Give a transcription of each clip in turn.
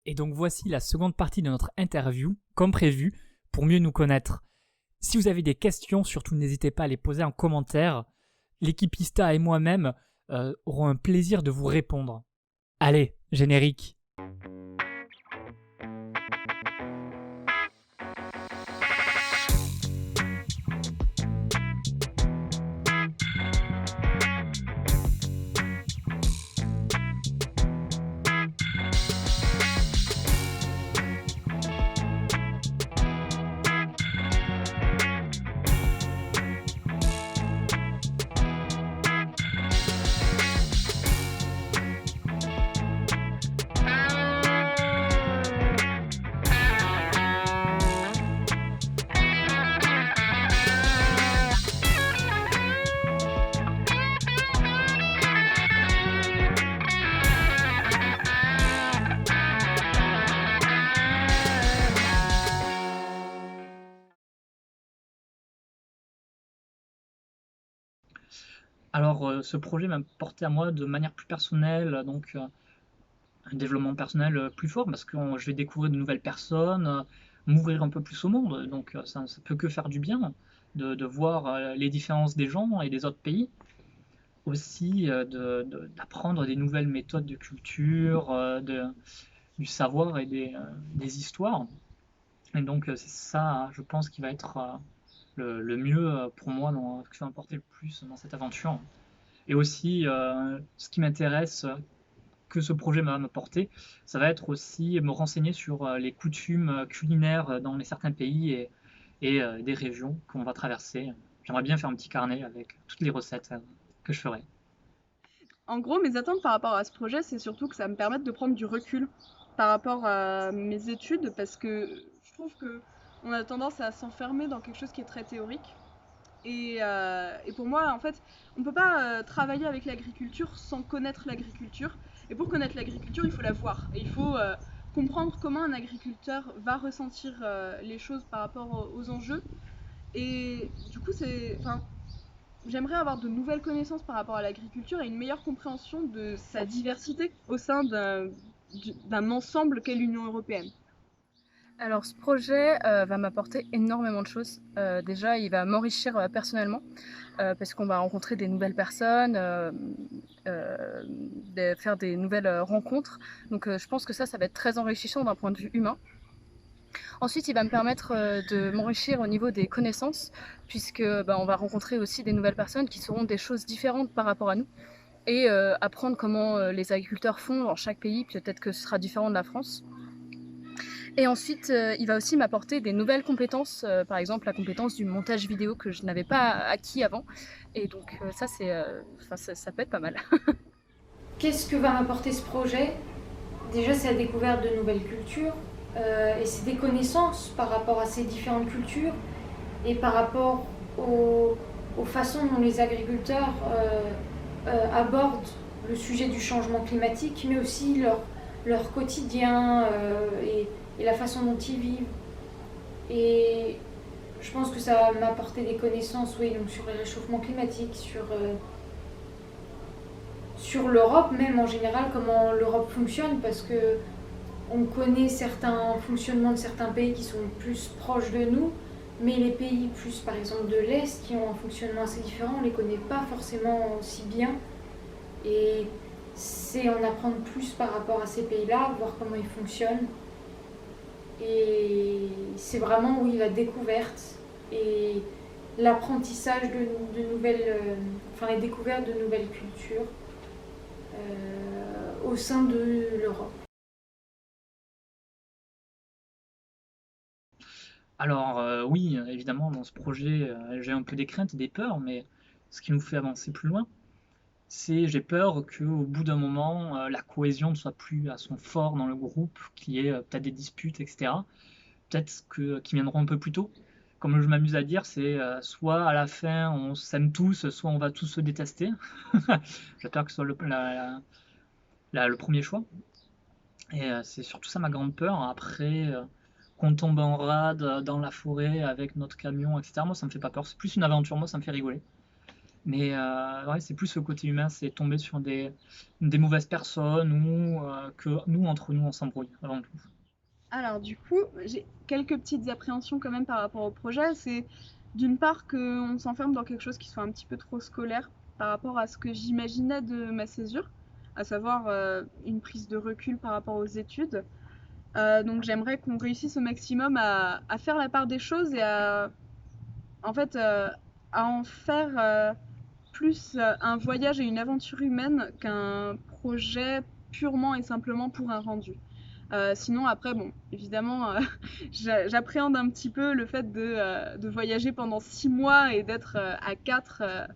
Et donc voici la seconde partie de notre interview, comme prévu, pour mieux nous connaître. Si vous avez des questions, surtout n'hésitez pas à les poser en commentaire. L'équipe Ista et moi-même auront un plaisir de vous répondre. Allez, générique. Alors, ce projet m'a porté à moi de manière plus personnelle, donc un développement personnel plus fort, parce que je vais découvrir de nouvelles personnes, m'ouvrir un peu plus au monde, donc ça peut que faire du bien de voir les différences des gens et des autres pays. Aussi d'apprendre des nouvelles méthodes de culture, du savoir et des histoires. Et donc c'est ça, je pense, qui va être le mieux pour moi, ce qui va m'apporter le plus dans cette aventure. Et aussi, ce qui m'intéresse, que ce projet va m'apporter, ça va être aussi me renseigner sur les coutumes culinaires dans certains pays et des régions qu'on va traverser. J'aimerais bien faire un petit carnet avec toutes les recettes que je ferai. En gros, mes attentes par rapport à ce projet, c'est surtout que ça me permette de prendre du recul par rapport à mes études, parce que je trouve que on a tendance à s'enfermer dans quelque chose qui est très théorique. Et pour moi, en fait, on ne peut pas travailler avec l'agriculture sans connaître l'agriculture. Et pour connaître l'agriculture, il faut la voir. Et il faut comprendre comment un agriculteur va ressentir les choses par rapport aux enjeux. Et du coup, j'aimerais avoir de nouvelles connaissances par rapport à l'agriculture et une meilleure compréhension de sa diversité au sein d'un ensemble qu'est l'Union européenne. Alors ce projet va m'apporter énormément de choses. Déjà, il va m'enrichir personnellement parce qu'on va rencontrer des nouvelles personnes, faire des nouvelles rencontres. Donc je pense que ça va être très enrichissant d'un point de vue humain. Ensuite, il va me permettre de m'enrichir au niveau des connaissances, puisque on va rencontrer aussi des nouvelles personnes qui sauront des choses différentes par rapport à nous et apprendre comment les agriculteurs font dans chaque pays. Peut-être que ce sera différent de la France. Et ensuite, il va aussi m'apporter des nouvelles compétences, par exemple la compétence du montage vidéo que je n'avais pas acquis avant. Et donc ça, ça peut être pas mal. Qu'est-ce que va m'apporter ce projet? Déjà, c'est la découverte de nouvelles cultures et c'est des connaissances par rapport à ces différentes cultures et par rapport aux façons dont les agriculteurs abordent le sujet du changement climatique, mais aussi leur quotidien et la façon dont ils vivent. Et je pense que ça va m'apporter des connaissances, oui, donc sur le réchauffement climatique, sur l'Europe même en général, comment l'Europe fonctionne, parce que on connaît certains fonctionnements de certains pays qui sont plus proches de nous, mais les pays plus par exemple de l'Est qui ont un fonctionnement assez différent, on les connaît pas forcément aussi bien. Et c'est en apprendre plus par rapport à ces pays-là, voir comment ils fonctionnent. Et c'est vraiment, oui, la découverte et l'apprentissage de nouvelles, enfin les découvertes de nouvelles cultures au sein de l'Europe. Alors oui, évidemment, dans ce projet, j'ai un peu des craintes et des peurs, mais ce qui nous fait avancer plus loin, j'ai peur qu'au bout d'un moment, la cohésion ne soit plus à son fort dans le groupe, qu'il y ait peut-être des disputes, etc. Peut-être qu'ils viendront un peu plus tôt. Comme je m'amuse à dire, c'est soit à la fin on s'aime tous, soit on va tous se détester. J'ai peur que ce soit le premier choix. Et c'est surtout ça ma grande peur. Après, qu'on tombe en rade dans la forêt avec notre camion, etc. Moi, ça me fait pas peur. C'est plus une aventure. Moi, ça me fait rigoler. Mais ouais, c'est plus le côté humain, c'est tomber sur des mauvaises personnes ou que nous, entre nous, on s'embrouille avant tout. Alors du coup, j'ai quelques petites appréhensions quand même par rapport au projet. C'est d'une part qu'on s'enferme dans quelque chose qui soit un petit peu trop scolaire par rapport à ce que j'imaginais de ma césure, à savoir une prise de recul par rapport aux études. Donc j'aimerais qu'on réussisse au maximum à faire la part des choses et en fait, à en faire plus un voyage et une aventure humaine qu'un projet purement et simplement pour un rendu. Sinon, après, bon, évidemment, j'appréhende un petit peu le fait de voyager pendant 6 mois et d'être à 4,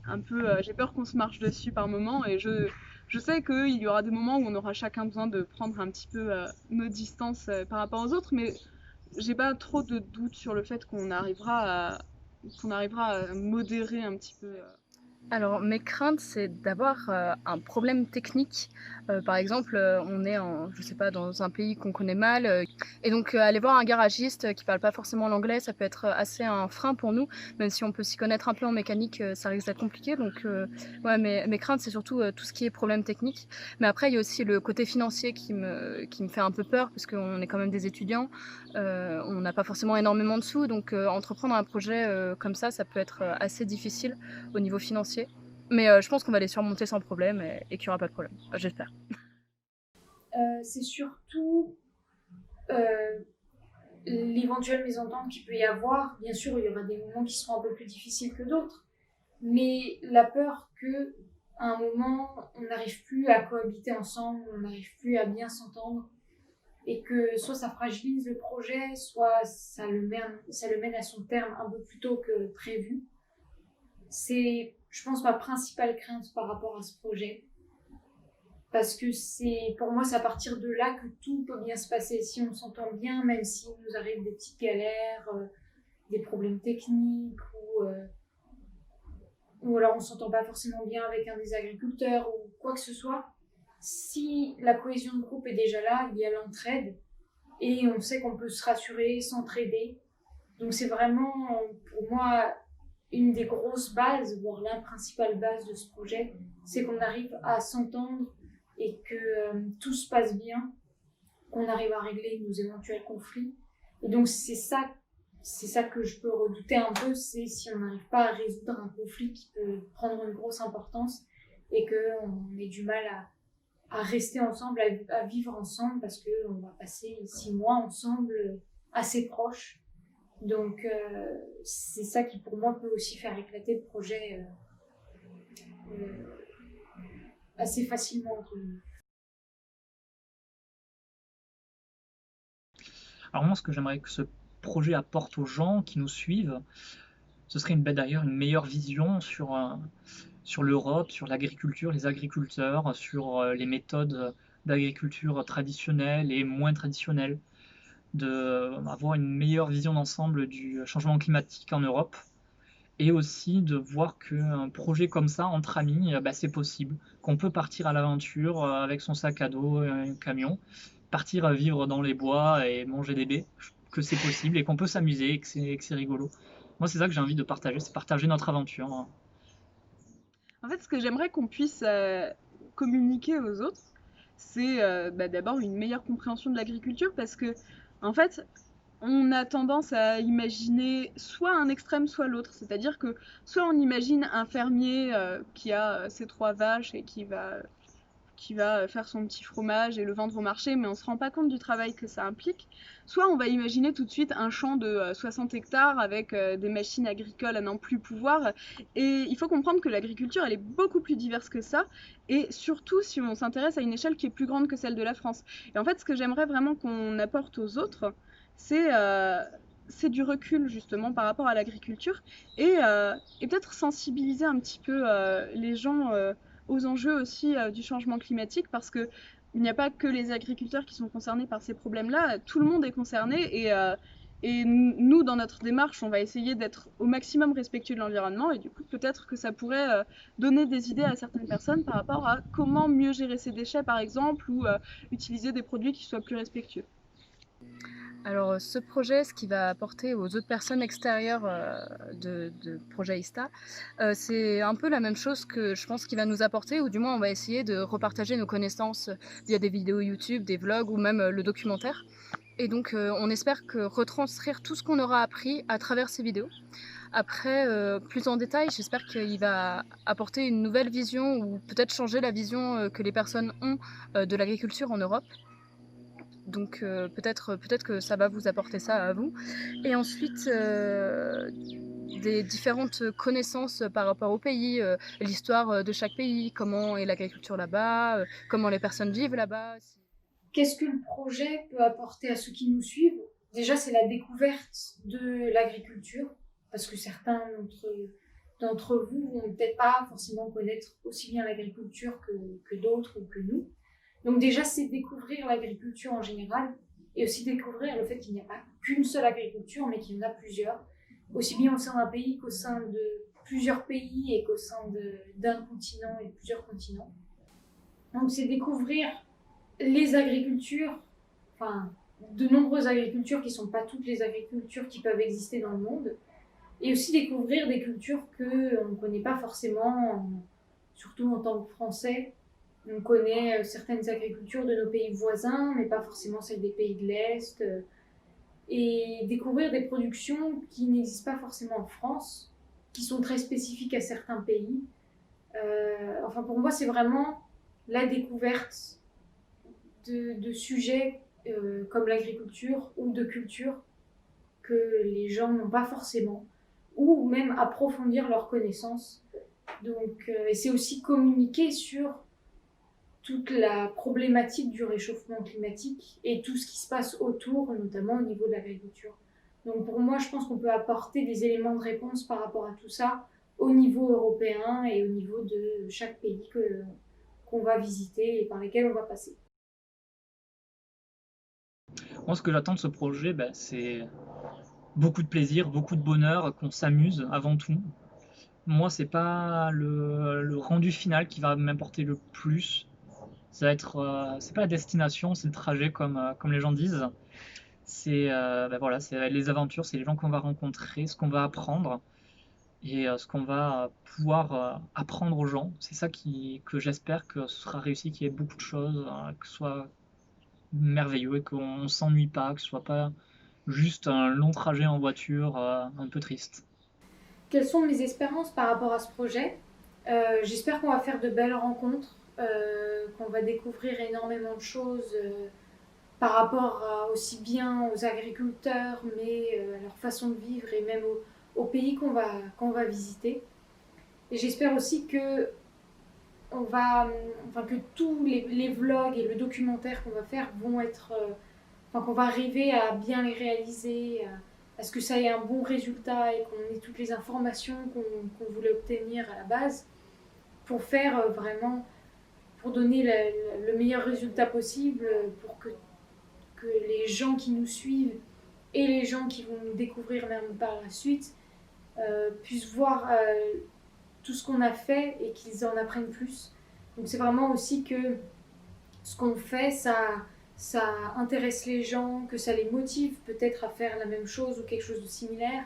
un peu, j'ai peur qu'on se marche dessus par moment, et je sais qu'il y aura des moments où on aura chacun besoin de prendre un petit peu nos distances par rapport aux autres, mais j'ai pas trop de doutes sur le fait qu'on arrivera à modérer un petit peu. Alors, mes craintes, c'est d'avoir un problème technique. Par exemple, on est je sais pas, dans un pays qu'on connaît mal, et donc aller voir un garagiste qui parle pas forcément l'anglais, ça peut être assez un frein pour nous, même si on peut s'y connaître un peu en mécanique, ça risque d'être compliqué. Donc, ouais, mes craintes, c'est surtout tout ce qui est problème technique. Mais après, il y a aussi le côté financier qui me fait un peu peur, parce qu'on est quand même des étudiants, on n'a pas forcément énormément de sous, donc entreprendre un projet comme ça peut être assez difficile au niveau financier. Mais je pense qu'on va les surmonter sans problème et qu'il n'y aura pas de problème. J'espère. C'est surtout l'éventuelle mésentente qu'il peut y avoir. Bien sûr, il y aura des moments qui seront un peu plus difficiles que d'autres, mais la peur que à un moment, on n'arrive plus à cohabiter ensemble, on n'arrive plus à bien s'entendre, et que soit ça fragilise le projet, soit ça le mène à son terme un peu plus tôt que prévu. C'est, je pense, ma principale crainte par rapport à ce projet. Parce que pour moi, c'est à partir de là que tout peut bien se passer. Si on s'entend bien, même s'il nous arrive des petites galères, des problèmes techniques, ou alors on s'entend pas forcément bien avec un des agriculteurs, ou quoi que ce soit, si la cohésion de groupe est déjà là, il y a l'entraide, et on sait qu'on peut se rassurer, s'entraider. Donc c'est vraiment, pour moi, une des grosses bases, voire la principale base de ce projet, c'est qu'on arrive à s'entendre et que tout se passe bien, qu'on arrive à régler nos éventuels conflits. Et donc c'est ça que je peux redouter un peu, c'est si on n'arrive pas à résoudre un conflit qui peut prendre une grosse importance et qu'on ait du mal à rester ensemble, à vivre ensemble, parce qu'on va passer 6 mois ensemble assez proches. Donc c'est ça qui pour moi peut aussi faire éclater le projet assez facilement. Alors moi, ce que j'aimerais que ce projet apporte aux gens qui nous suivent, ce serait d'ailleurs une meilleure vision sur l'Europe, sur l'agriculture, les agriculteurs, sur les méthodes d'agriculture traditionnelles et moins traditionnelles, d'avoir une meilleure vision d'ensemble du changement climatique en Europe, et aussi de voir qu'un projet comme ça, entre amis, c'est possible, qu'on peut partir à l'aventure avec son sac à dos et un camion, partir vivre dans les bois et manger des baies, que c'est possible et qu'on peut s'amuser et que c'est rigolo. Moi, c'est ça que j'ai envie de partager, c'est partager notre aventure. En fait, ce que j'aimerais qu'on puisse communiquer aux autres, c'est d'abord une meilleure compréhension de l'agriculture, parce que, en fait, on a tendance à imaginer soit un extrême, soit l'autre. C'est-à-dire que soit on imagine un fermier qui a ses 3 vaches et qui va faire son petit fromage et le vendre au marché, mais on ne se rend pas compte du travail que ça implique. Soit on va imaginer tout de suite un champ de 60 hectares avec des machines agricoles à n'en plus pouvoir. Et il faut comprendre que l'agriculture, elle est beaucoup plus diverse que ça, et surtout si on s'intéresse à une échelle qui est plus grande que celle de la France. Et en fait, ce que j'aimerais vraiment qu'on apporte aux autres, c'est du recul justement par rapport à l'agriculture, et peut-être sensibiliser un petit peu les gens aux enjeux aussi du changement climatique, parce que il n'y a pas que les agriculteurs qui sont concernés par ces problèmes-là, tout le monde est concerné, et nous, dans notre démarche, on va essayer d'être au maximum respectueux de l'environnement, et du coup, peut-être que ça pourrait donner des idées à certaines personnes par rapport à comment mieux gérer ses déchets, par exemple, ou utiliser des produits qui soient plus respectueux. Alors, ce projet, ce qu'il va apporter aux autres personnes extérieures de projet ISTA, c'est un peu la même chose que je pense qu'il va nous apporter, ou du moins on va essayer de repartager nos connaissances via des vidéos YouTube, des vlogs ou même le documentaire. Et donc on espère que retranscrire tout ce qu'on aura appris à travers ces vidéos. Après, plus en détail, j'espère qu'il va apporter une nouvelle vision ou peut-être changer la vision que les personnes ont de l'agriculture en Europe. Donc peut-être que ça va vous apporter ça à vous. Et ensuite, des différentes connaissances par rapport au pays, l'histoire de chaque pays, comment est l'agriculture là-bas, comment les personnes vivent là-bas. Qu'est-ce que le projet peut apporter à ceux qui nous suivent? Déjà, c'est la découverte de l'agriculture, parce que certains d'entre vous vont peut-être pas forcément connaître aussi bien l'agriculture que d'autres ou que nous. Donc déjà, c'est découvrir l'agriculture en général et aussi découvrir le fait qu'il n'y a pas qu'une seule agriculture, mais qu'il y en a plusieurs, aussi bien au sein d'un pays qu'au sein de plusieurs pays et qu'au sein d'un continent et de plusieurs continents. Donc c'est découvrir les agricultures, enfin de nombreuses agricultures qui ne sont pas toutes les agricultures qui peuvent exister dans le monde, et aussi découvrir des cultures qu'on ne connaît pas forcément, surtout en tant que Français. On connaît certaines agricultures de nos pays voisins, mais pas forcément celles des pays de l'Est. Et découvrir des productions qui n'existent pas forcément en France, qui sont très spécifiques à certains pays. Enfin, pour moi, c'est vraiment la découverte de sujets comme l'agriculture ou de culture que les gens n'ont pas forcément, ou même approfondir leurs connaissances. Donc, et c'est aussi communiquer sur toute la problématique du réchauffement climatique et tout ce qui se passe autour, notamment au niveau de l'agriculture. Donc pour moi, je pense qu'on peut apporter des éléments de réponse par rapport à tout ça au niveau européen et au niveau de chaque pays qu'on va visiter et par lesquels on va passer. Moi, ce que j'attends de ce projet, c'est beaucoup de plaisir, beaucoup de bonheur, qu'on s'amuse avant tout. Moi, c'est pas le rendu final qui va m'importer le plus. Ça va être, c'est pas la destination, c'est le trajet comme les gens disent. C'est voilà, c'est les aventures, c'est les gens qu'on va rencontrer, ce qu'on va apprendre et ce qu'on va pouvoir apprendre aux gens. C'est ça que j'espère que ce sera réussi, qu'il y ait beaucoup de choses, que ce soit merveilleux et qu'on ne s'ennuie pas, que ce soit pas juste un long trajet en voiture un peu triste. Quelles sont mes espérances par rapport à ce projet? J'espère qu'on va faire de belles rencontres, qu'on va découvrir énormément de choses par rapport aussi bien aux agriculteurs, mais à leur façon de vivre et même au pays qu'on va visiter. Et j'espère aussi que que tous les vlogs et le documentaire qu'on va faire vont être, qu'on va arriver à bien les réaliser, à ce que ça ait un bon résultat et qu'on ait toutes les informations qu'on voulait obtenir à la base pour faire vraiment, pour donner le meilleur résultat possible, pour que les gens qui nous suivent et les gens qui vont nous découvrir même par la suite puissent voir tout ce qu'on a fait et qu'ils en apprennent plus. Donc c'est vraiment aussi que ce qu'on fait, ça intéresse les gens, que ça les motive peut-être à faire la même chose ou quelque chose de similaire,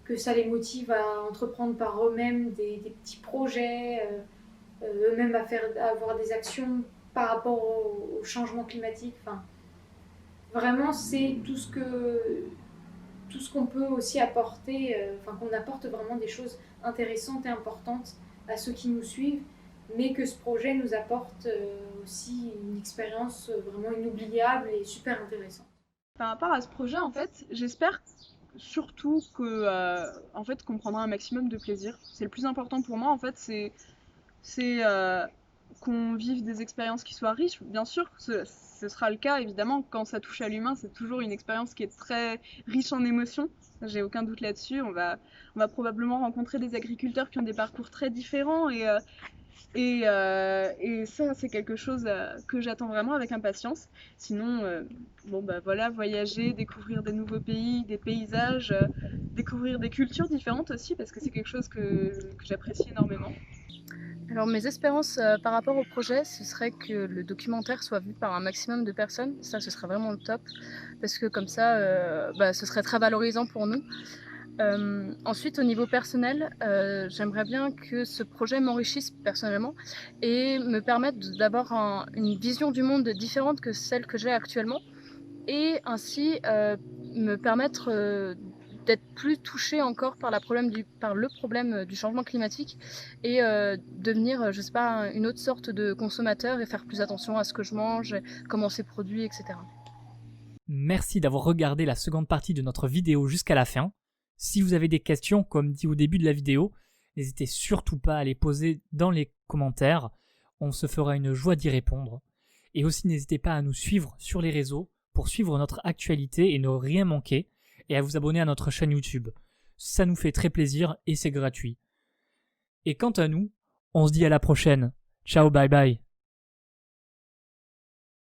que ça les motive à entreprendre par eux-mêmes des petits projets, eux-mêmes à avoir des actions par rapport au changement climatique. Enfin, vraiment, c'est tout ce qu'on peut aussi apporter, qu'on apporte vraiment des choses intéressantes et importantes à ceux qui nous suivent, mais que ce projet nous apporte aussi une expérience vraiment inoubliable et super intéressante. Par rapport à ce projet, en fait, j'espère surtout qu'on prendra un maximum de plaisir. C'est le plus important pour moi, en fait, c'est qu'on vive des expériences qui soient riches. Bien sûr, ce sera le cas, évidemment, quand ça touche à l'humain, c'est toujours une expérience qui est très riche en émotions. J'ai aucun doute là-dessus. On va probablement rencontrer des agriculteurs qui ont des parcours très différents Et ça, c'est quelque chose que j'attends vraiment avec impatience. Sinon, voilà, voyager, découvrir des nouveaux pays, des paysages, découvrir des cultures différentes aussi, parce que c'est quelque chose que j'apprécie énormément. Alors mes espérances par rapport au projet, ce serait que le documentaire soit vu par un maximum de personnes. Ça, ce serait vraiment le top, parce que comme ça, ce serait très valorisant pour nous. Ensuite, au niveau personnel, j'aimerais bien que ce projet m'enrichisse personnellement et me permette d'avoir une vision du monde différente que celle que j'ai actuellement, et ainsi me permettre d'être plus touchée encore par le problème du changement climatique et devenir, je sais pas, une autre sorte de consommateur et faire plus attention à ce que je mange, comment c'est produit, etc. Merci d'avoir regardé la seconde partie de notre vidéo jusqu'à la fin. Si vous avez des questions, comme dit au début de la vidéo, n'hésitez surtout pas à les poser dans les commentaires. On se fera une joie d'y répondre. Et aussi, n'hésitez pas à nous suivre sur les réseaux pour suivre notre actualité et ne rien manquer, et à vous abonner à notre chaîne YouTube. Ça nous fait très plaisir et c'est gratuit. Et quant à nous, on se dit à la prochaine. Ciao, bye bye.